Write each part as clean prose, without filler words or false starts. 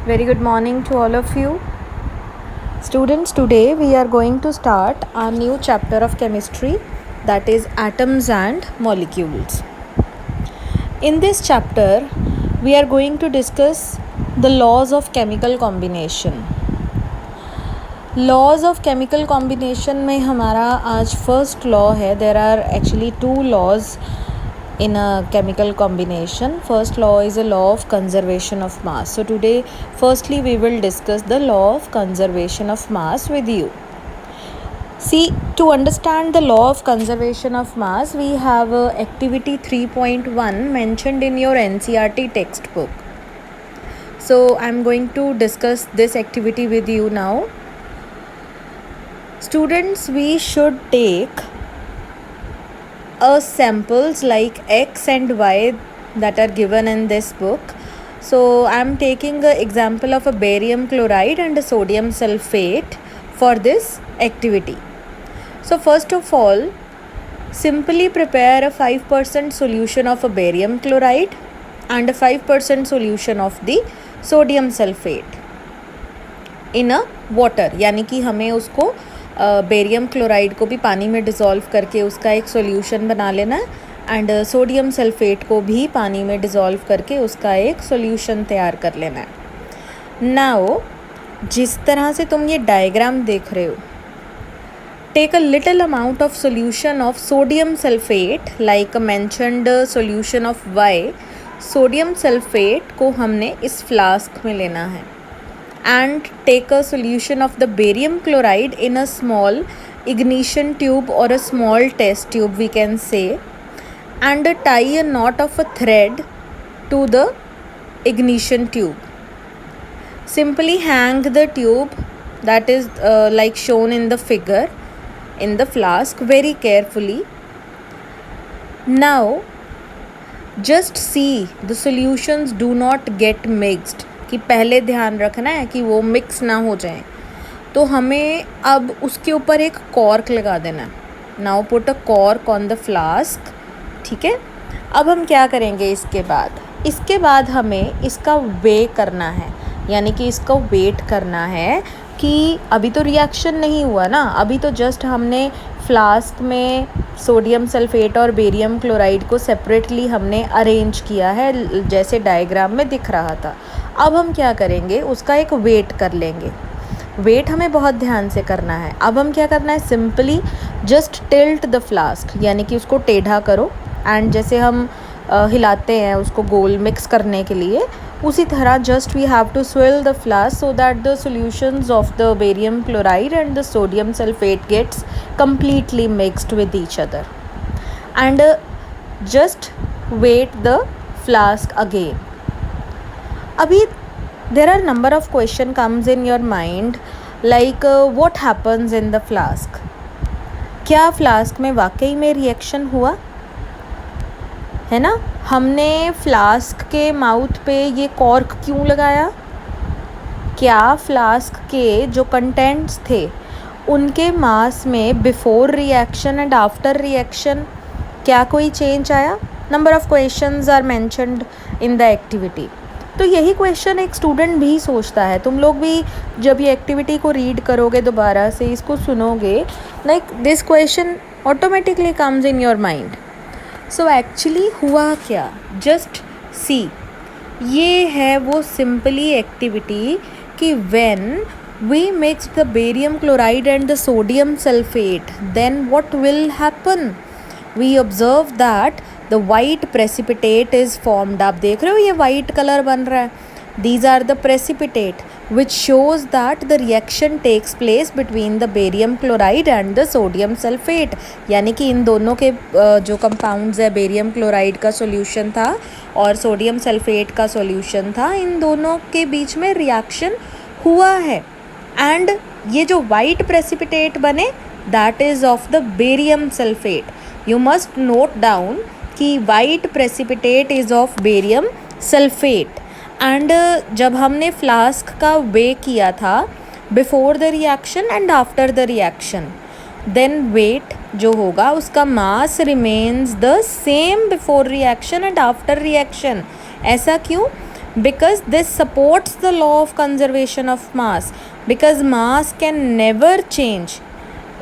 Very good morning to all of you. Students, today we are going to start our new chapter of chemistry, that is atoms and molecules. In this chapter, we are going to discuss the laws of chemical combination. Laws of chemical combination में हमारा आज first law है. There are actually two laws in a chemical combination. First law is a law of conservation of mass. So today firstly we will discuss the law of conservation of mass with you. See, to understand the law of conservation of mass, we have activity 3.1 mentioned in your NCERT textbook. So I am going to discuss this activity with you now. Students, we should take samples like X and Y that are given in this book. So I am taking an example of a barium chloride and a sodium sulfate for this activity. So first of all, simply prepare a 5% solution of a barium chloride and a 5% solution of the sodium sulfate in a water. यानी कि हमें उसको barium chloride को भी पानी में dissolve करके उसका एक सॉल्यूशन बना लेना है एंड सोडियम सल्फेट को भी पानी में डिज़ोल्व करके उसका एक सॉल्यूशन तैयार कर लेना है. नाउ जिस तरह से तुम ये डायग्राम देख रहे हो, take a little amount of solution of sodium sulphate like mentioned solution of y. Sodium sulphate को हमने इस फ्लास्क में लेना है and take a solution of the barium chloride in a small ignition tube or a small test tube, we can say, and tie a knot of a thread to the ignition tube. Simply hang the tube, that is like shown in the figure, in the flask very carefully. Now just see the solutions do not get mixed, कि पहले ध्यान रखना है कि वो mix ना हो जाए. तो हमें अब उसके ऊपर एक कॉर्क लगा देना है. Now put a cork on the flask. ठीक है. अब हम क्या करेंगे इसके बाद हमें इसका वे करना है, यानी कि इसका वेट करना है कि अभी तो रिएक्शन नहीं हुआ ना, अभी तो जस्ट हमने फ्लास्क में सोडियम सल्फेट और बेरियम क्लोराइड को सेपरेटली हमने अरेंज किया है जैसे डायग्राम में दिख रहा था. अब हम क्या करेंगे, उसका एक वेट कर लेंगे. वेट हमें बहुत ध्यान से करना है. अब हम क्या करना है, simply just tilt the flask, यानी कि उसको टेढ़ा करो एंड जैसे हम हिलाते हैं उसको गोल मिक्स करने के लिए, उसी तरह just we have to swirl the flask so that the solutions of the barium chloride and the sodium sulphate gets completely mixed with each other and just weight the flask again. Abhi there are number of question comes in your mind like what happens in the flask. क्या flask में वाकई में reaction हुआ है ना? हमने flask के mouth पे ये कॉर्क क्यों लगाया? क्या फ्लास्क के जो कंटेंट्स थे उनके मास में before reaction and after reaction क्या कोई चेंज आया? Number of questions are mentioned in the activity. तो यही क्वेश्चन एक स्टूडेंट भी सोचता है. तुम लोग भी जब ये एक्टिविटी को रीड करोगे, दोबारा से इसको सुनोगे, like this question automatically comes in your mind. So actually हुआ क्या, जस्ट सी. ये है वो सिंपली एक्टिविटी कि when we mix the barium chloride and the sodium sulfate, then what will happen? We observe that the white precipitate is formed. आप देख रहे हो ये white color बन रहा है. These are the precipitate which shows that the reaction takes place between the barium chloride and the sodium sulfate. यानी कि इन दोनों के जो compounds है, बेरियम क्लोराइड का solution था और सोडियम सल्फेट का solution था, इन दोनों के बीच में reaction हुआ है. एंड ये जो वाइट प्रेसिपिटेट बने that is of the barium sulphate. You must note down कि white precipitate is of barium sulphate. And जब हमने फ्लास्क का वे किया था before the reaction and after the reaction, then weight जो होगा उसका mass remains the same before reaction and after reaction. ऐसा क्यों? because this supports the law of conservation of mass, because mass can never change,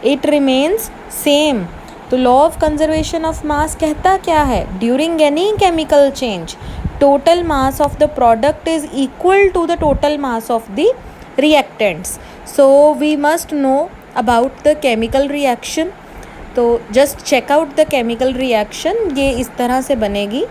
it remains same. तो law of conservation of mass कहता क्या है, during any chemical change total mass of the product is equal to the total mass of the reactants. So we must know about the chemical reaction. तो just check out the chemical reaction. ये इस तरह से बनेगी.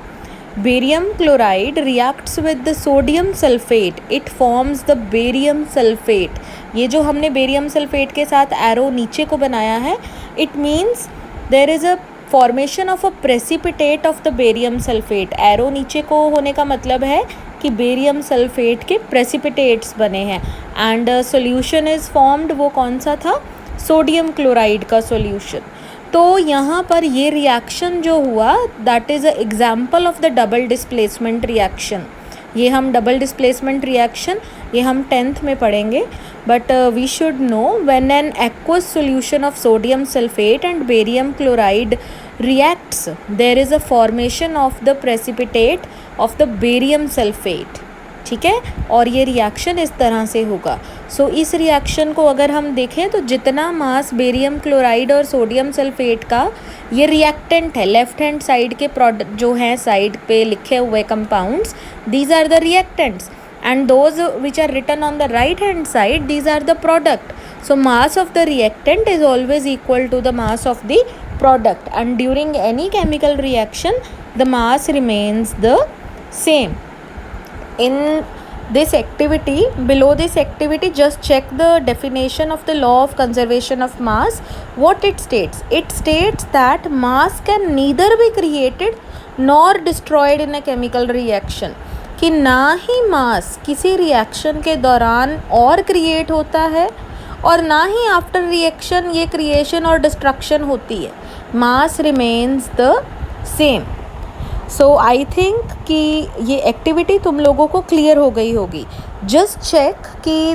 Barium chloride reacts with the sodium sulphate, it forms the barium sulphate. ये जो हमने barium sulphate के साथ एरो नीचे को बनाया है, it means there is a formation of a precipitate of the barium sulphate. Arrow नीचे को होने का मतलब है कि बेरियम सल्फेट के प्रेसिपिटेट्स बने हैं. एंड सॉल्यूशन इज़ फॉर्म्ड, वो कौन सा था, सोडियम क्लोराइड का सॉल्यूशन. तो यहाँ पर ये रिएक्शन जो हुआ that is a example of the double displacement reaction. ये हम डबल डिस्प्लेसमेंट रिएक्शन ये हम 10th में पढ़ेंगे. But we should know when an aqueous solution of sodium sulphate and barium chloride reacts, there is a formation of the precipitate of the barium sulfate. ठीक है, और ये रिएक्शन इस तरह से होगा. सो इस रिएक्शन को अगर हम देखें तो जितना मास बेरियम क्लोराइड और सोडियम सल्फेट का ये रिएक्टेंट है, लेफ्ट हैंड साइड के प्रोडक्ट जो हैं साइड पे लिखे हुए compounds, these are the reactants, and those which are written on the right hand side, these are the product. So mass of the reactant is always equal to the mass of the product, and during any chemical reaction the mass remains the same. In this activity, below this activity, just check the definition of the law of conservation of mass. What it states? It states that mass can neither be created nor destroyed in a chemical reaction. कि ना ही मास किसी reaction के दौरान और create होता है और ना ही आफ्टर रिएक्शन ये क्रिएशन और डिस्ट्रक्शन होती है. मास remains the same. So I think कि ये एक्टिविटी तुम लोगों को क्लियर हो गई होगी. जस्ट चेक कि